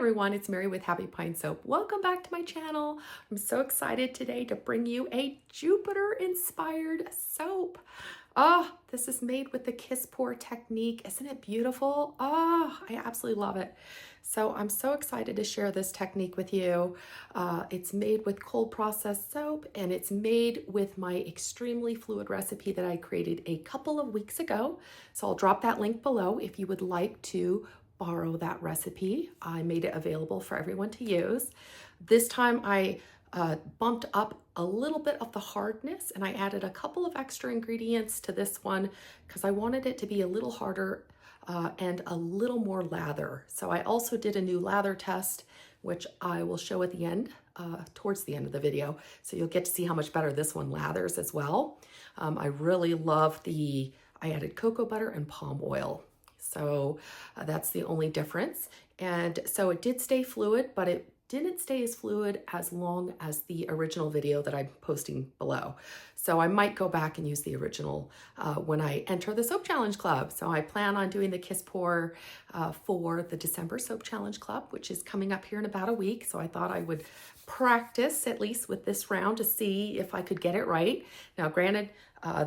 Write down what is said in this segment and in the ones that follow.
everyone, it's Mary with Happy Pine Soap. Welcome back to my channel. I'm so excited today to bring you a Jupiter inspired soap. Oh, this is made with the Kiss Pour technique. Isn't it beautiful? Oh, I absolutely love it. So I'm so excited to share this technique with you. It's made with cold processed soap, and it's made with my extremely fluid recipe that I created a couple of weeks ago. So I'll drop that link below if you would like to borrow that recipe. I made it available for everyone to use. This time I bumped up a little bit of the hardness, and I added a couple of extra ingredients to this one because I wanted it to be a little harder and a little more lather. So I also did a new lather test, which I will show at the end, towards the end of the video. So you'll get to see how much better this one lathers as well. I really love I added cocoa butter and palm oil. So that's the only difference. And so it did stay fluid, but it didn't stay as fluid as long as the original video that I'm posting below. So I might go back and use the original when I enter the Soap Challenge Club. So I plan on doing the Kiss Pour for the December Soap Challenge Club, which is coming up here in about a week. So I thought I would practice at least with this round to see if I could get it right. Now, granted,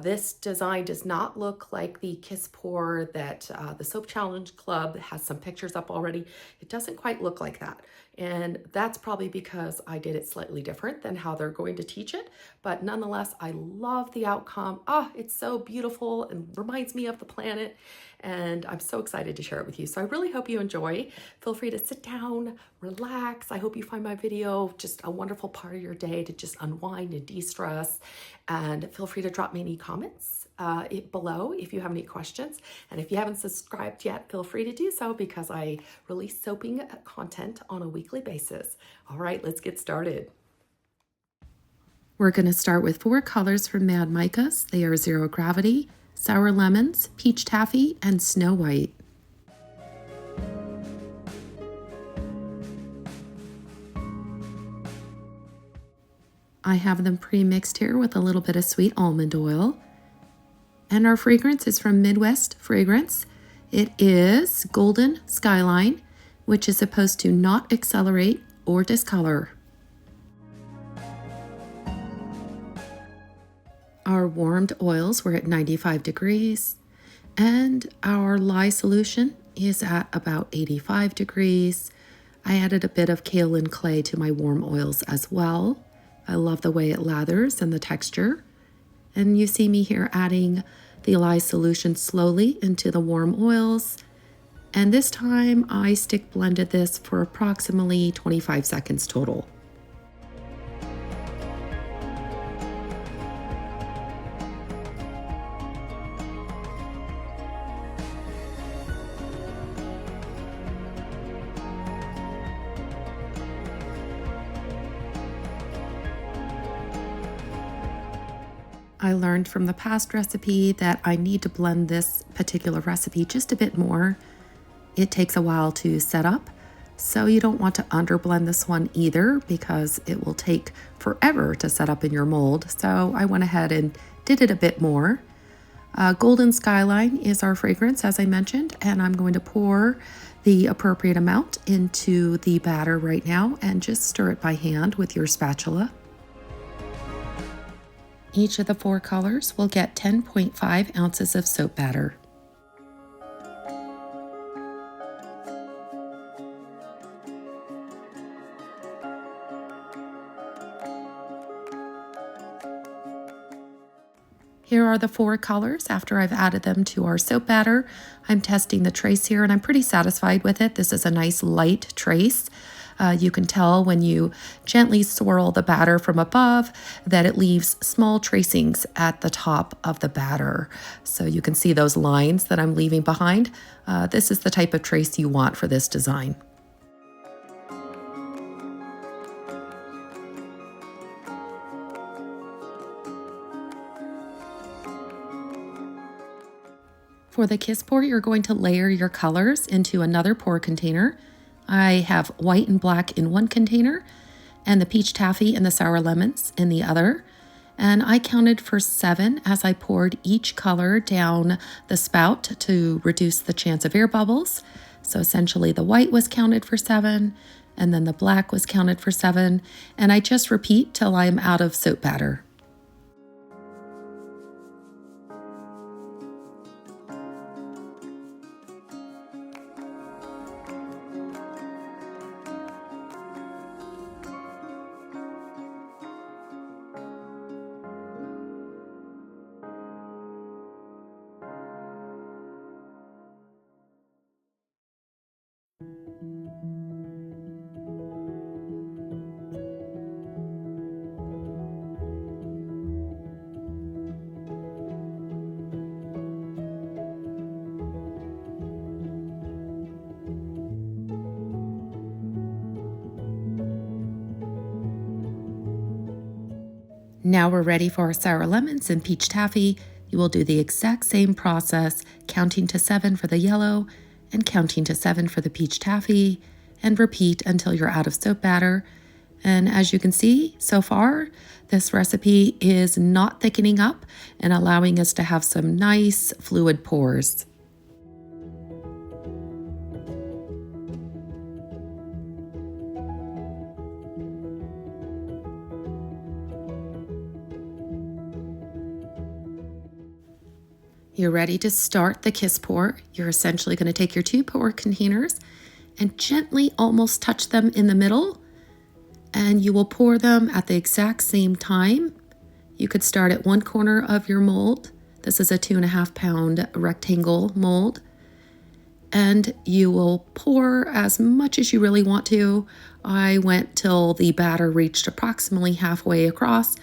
this design does not look like the Kiss Pour that the Soap Challenge Club has some pictures up already. It doesn't quite look like that. And that's probably because I did it slightly different than how they're going to teach it. But nonetheless, I love the outcome. Oh, it's so beautiful and reminds me of the planet. And I'm so excited to share it with you. So I really hope you enjoy. Feel free to sit down, relax. I hope you find my video just a wonderful part of your day to just unwind and de-stress. And feel free to drop me any comments below if you have any questions. And if you haven't subscribed yet, feel free to do so because I release soaping content on a weekly basis. All right, let's get started. We're going to start with 4 colors from Mad Micas. They are Zero Gravity, Sour Lemons, Peach Taffy, and Snow White. I have them pre-mixed here with a little bit of sweet almond oil. And our fragrance is from Midwest Fragrance. It is Golden Skyline, which is supposed to not accelerate or discolor. Our warmed oils were at 95 degrees, and our lye solution is at about 85 degrees. I added a bit of kaolin clay to my warm oils as well. I love the way it lathers and the texture. And you see me here adding the lye solution slowly into the warm oils. And this time I stick blended this for approximately 25 seconds total. I learned from the past recipe that I need to blend this particular recipe just a bit more. It takes a while to set up, so you don't want to underblend this one either because it will take forever to set up in your mold. So I went ahead and did it a bit more. Golden Skyline is our fragrance, as I mentioned, and I'm going to pour the appropriate amount into the batter right now and just stir it by hand with your spatula. Each of the 4 colors will get 10.5 ounces of soap batter. Here are the 4 colors after I've added them to our soap batter. I'm testing the trace here and I'm pretty satisfied with it. This is a nice light trace. You can tell when you gently swirl the batter from above that it leaves small tracings at the top of the batter. So you can see those lines that I'm leaving behind. This is the type of trace you want for this design. For the Kiss Pour, you're going to layer your colors into another pour container. I have white and black in one container and the peach taffy and the sour lemons in the other. And I counted for 7 as I poured each color down the spout to reduce the chance of air bubbles. So essentially the white was counted for 7, and then the black was counted for 7, and I just repeat till I'm out of soap batter. Now we're ready for our sour lemons and peach taffy. You will do the exact same process, counting to 7 for the yellow and counting to 7 for the peach taffy, and repeat until you're out of soap batter. And as you can see so far, this recipe is not thickening up and allowing us to have some nice fluid pours. You're ready to start the kiss pour. You're essentially going to take your 2 pour containers and gently almost touch them in the middle, and you will pour them at the exact same time. You could start at one corner of your mold. This is a 2.5 pound rectangle mold, and you will pour as much as you really want to. I went till the batter reached approximately halfway across,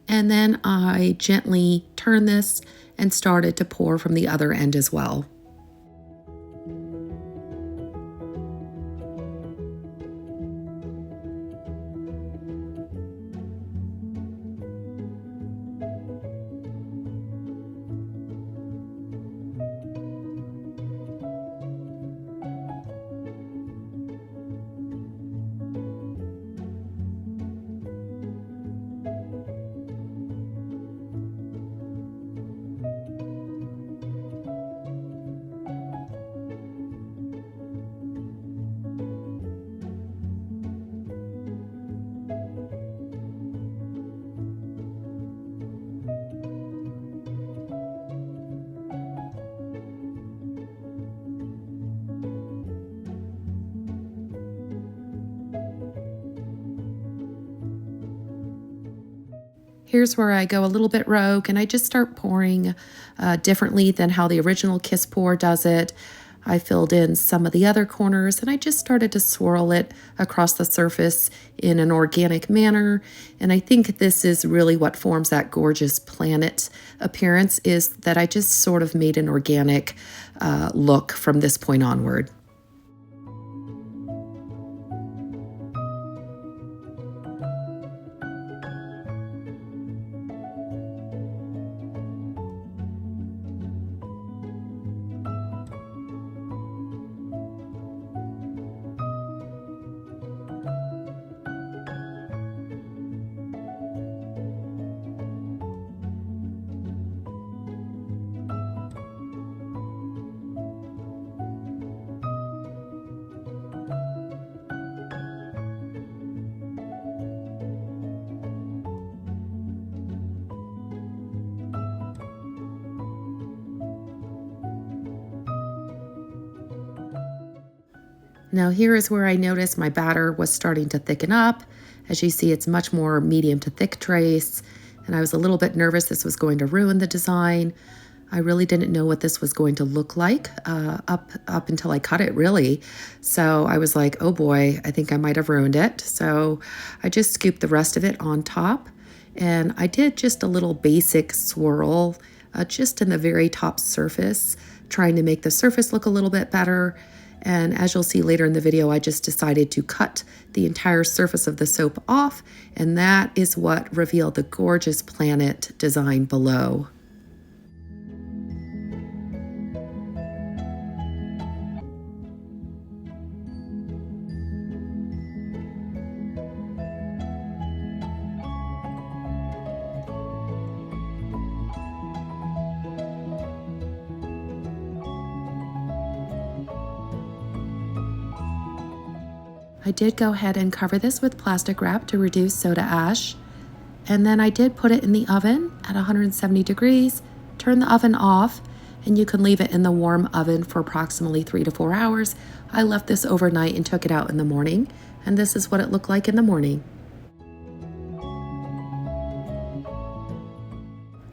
and then I gently turned this and started to pour from the other end as well. Here's where I go a little bit rogue and I just start pouring differently than how the original Kiss Pour does it. I filled in some of the other corners and I just started to swirl it across the surface in an organic manner. And I think this is really what forms that gorgeous planet appearance, is that I just sort of made an organic look from this point onward. Now here is where I noticed my batter was starting to thicken up. As you see, it's much more medium to thick trace, and I was a little bit nervous this was going to ruin the design. I really didn't know what this was going to look like up until I cut it, really. So I was like, oh boy, I think I might have ruined it. So I just scooped the rest of it on top, and I did just a little basic swirl just in the very top surface, trying to make the surface look a little bit better. And as you'll see later in the video, I just decided to cut the entire surface of the soap off, and that is what revealed the gorgeous planet design below. I did go ahead and cover this with plastic wrap to reduce soda ash. And then I did put it in the oven at 170 degrees, turn the oven off, and you can leave it in the warm oven for approximately 3 to 4 hours. I left this overnight and took it out in the morning, and this is what it looked like in the morning.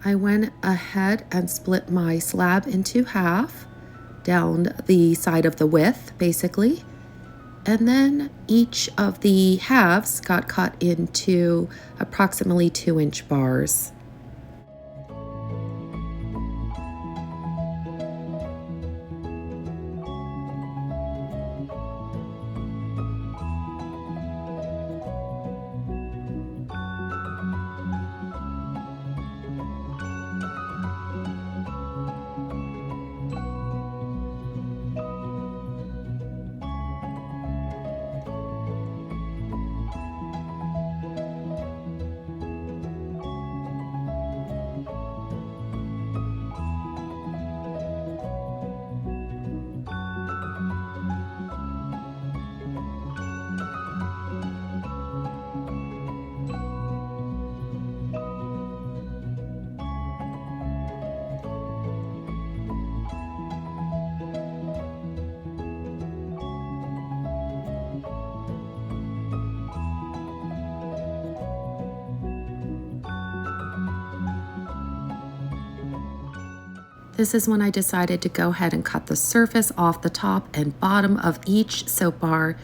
I went ahead and split my slab into half, down the side of the width, basically. And then each of the halves got cut into approximately 2-inch bars. This is when I decided to go ahead and cut the surface off the top and bottom of each soap bar,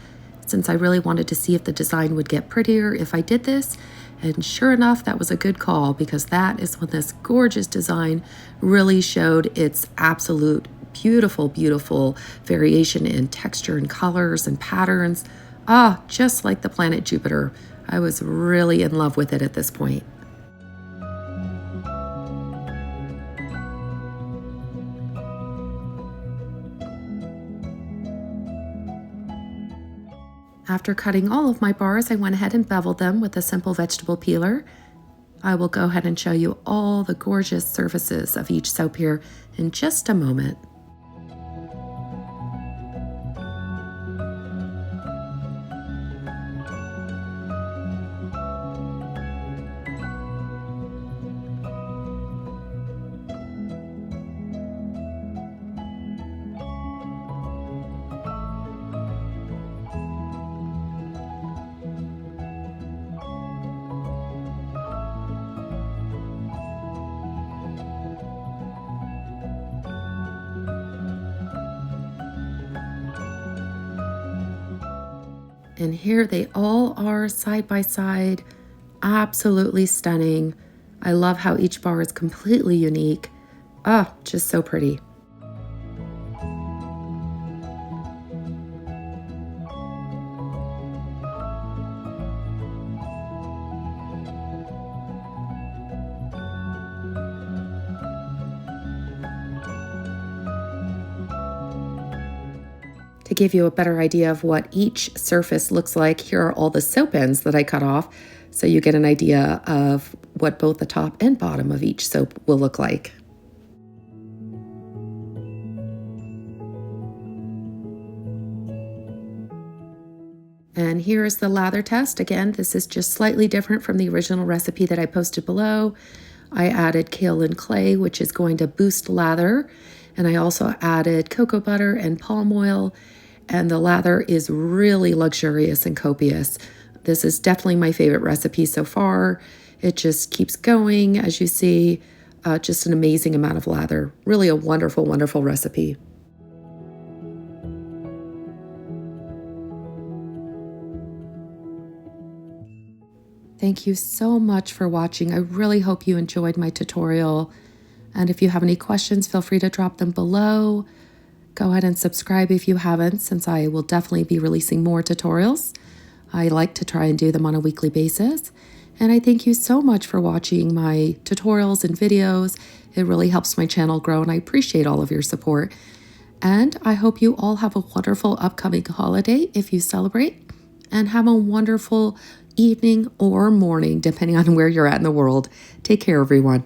since I really wanted to see if the design would get prettier if I did this. And sure enough, that was a good call, because that is when this gorgeous design really showed its absolute beautiful, beautiful variation in texture and colors and patterns. Ah, just like the planet Jupiter. I was really in love with it at this point. After cutting all of my bars, I went ahead and beveled them with a simple vegetable peeler. I will go ahead and show you all the gorgeous surfaces of each soap here in just a moment. And here they all are side by side, absolutely stunning. I love how each bar is completely unique. Ah, just so pretty. To give you a better idea of what each surface looks like, here are all the soap ends that I cut off, so you get an idea of what both the top and bottom of each soap will look like. And here is the lather test. Again, this is just slightly different from the original recipe that I posted below. I added kaolin clay, which is going to boost lather. And I also added cocoa butter and palm oil. And the lather is really luxurious and copious. This is definitely my favorite recipe so far. It just keeps going, as you see. Just an amazing amount of lather. Really a wonderful, wonderful recipe. Thank you so much for watching. I really hope you enjoyed my tutorial. And if you have any questions, feel free to drop them below. Go ahead and subscribe if you haven't, since I will definitely be releasing more tutorials. I like to try and do them on a weekly basis. And I thank you so much for watching my tutorials and videos. It really helps my channel grow, and I appreciate all of your support. And I hope you all have a wonderful upcoming holiday if you celebrate, and have a wonderful evening or morning, depending on where you're at in the world. Take care, everyone.